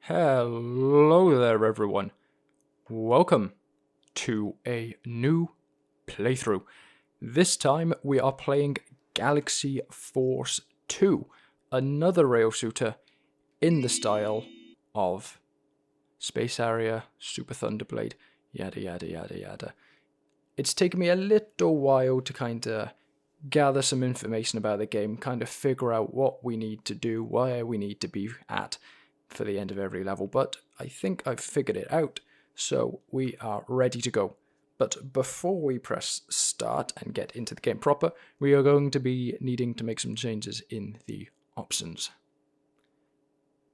Hello there everyone, welcome to a new playthrough. This time we are playing Galaxy Force 2, another rail shooter in the style of Space Harrier, Super Thunderblade, yada yada yada yada. It's taken me a little while to kind of gather some information about the game, kind of figure out what we need to do, where we need to be at for the end of every level, but I think I've figured it out, so we are ready to go. But before we press start and get into the game proper, we are going to be needing to make some changes in the options.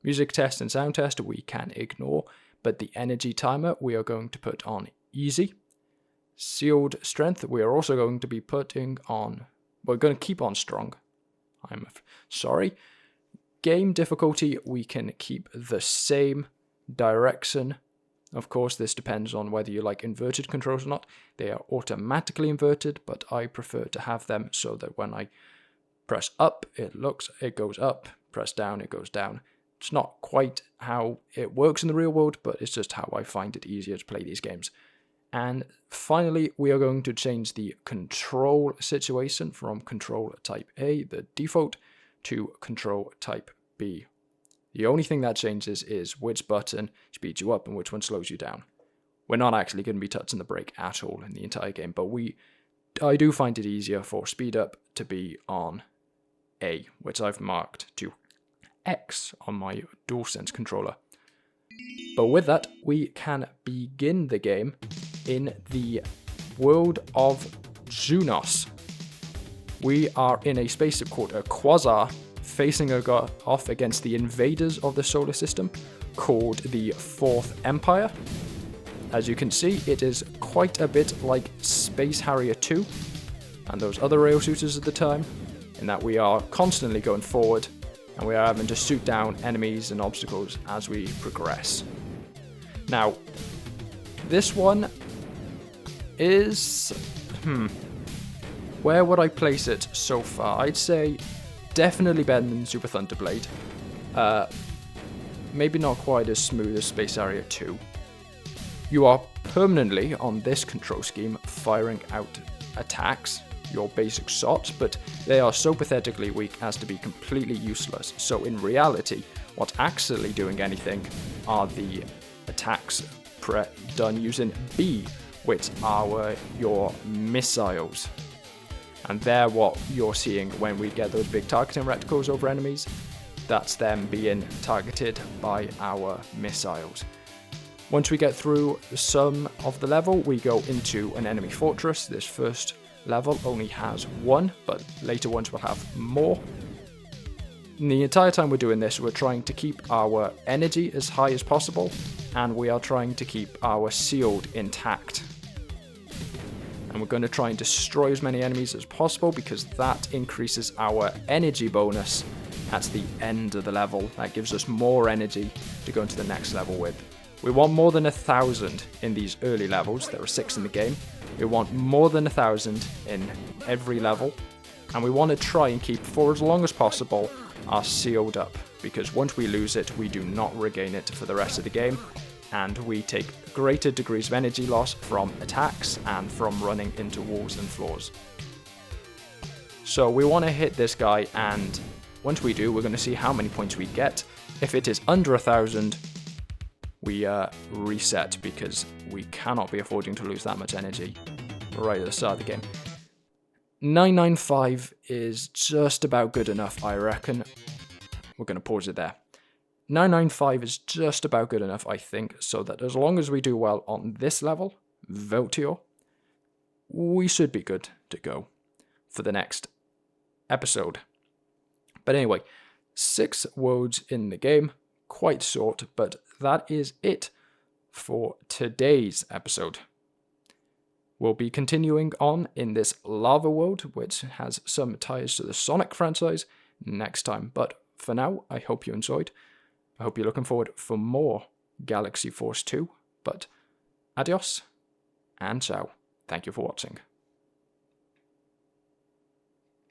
Music test and sound test we can ignore, but the energy timer we are going to put on easy. Sealed strength we are also going to be putting on, we're going to keep on strong. I'm sorry. Game difficulty we can keep the same. Direction, of course this depends on whether you like inverted controls or not. They are automatically inverted, but I prefer to have them so that when I press up it goes up, press down it goes down. It's not quite how it works in the real world, but it's just how I find it easier to play these games. And finally we are going to change the control situation from control type A, the default, to control type B. The only thing that changes is which button speeds you up and which one slows you down. We're not actually going to be touching the brake at all in the entire game, but I do find it easier for speed up to be on A, which I've marked to X on my DualSense controller. But with that, we can begin the game in the world of Junos. We are in a spaceship called a Quasar, facing off against the invaders of the solar system, called the Fourth Empire. As you can see, it is quite a bit like Space Harrier 2 and those other rail shooters at the time, in that we are constantly going forward and we are having to shoot down enemies and obstacles as we progress. Now, this one is... where would I place it so far? I'd say definitely better than Super Thunderblade. Maybe not quite as smooth as Space Harrier 2. You are permanently, on this control scheme, firing out attacks, your basic shots, but they are so pathetically weak as to be completely useless. So in reality, what's actually doing anything are the attacks done using B, which are your missiles. And they're what you're seeing when we get those big targeting reticles over enemies. That's them being targeted by our missiles. Once we get through some of the level, we go into an enemy fortress. This first level only has one, but later ones will have more. And the entire time we're doing this, we're trying to keep our energy as high as possible, and we are trying to keep our shield intact. And we're going to try and destroy as many enemies as possible because that increases our energy bonus at the end of the level. That gives us more energy to go into the next level with. We want more than 1,000 in these early levels. There are 6 in the game. We want more than 1,000 in every level. And we want to try and keep, for as long as possible, our shield up, because once we lose it, we do not regain it for the rest of the game. And we take greater degrees of energy loss from attacks and from running into walls and floors. So we want to hit this guy, and once we do, we're going to see how many points we get. If it is under 1,000, we reset, because we cannot be affording to lose that much energy right at the start of the game. 995 is just about good enough, I reckon. We're going to pause it there. 995 is just about good enough, I think, so that as long as we do well on this level, Voltio, we should be good to go for the next episode. But anyway, 6 worlds in the game, quite short, but that is it for today's episode. We'll be continuing on in this lava world, which has some ties to the Sonic franchise, next time. But for now, I hope you enjoyed. I hope you're looking forward for more Galaxy Force 2, but adios and ciao. Thank you for watching.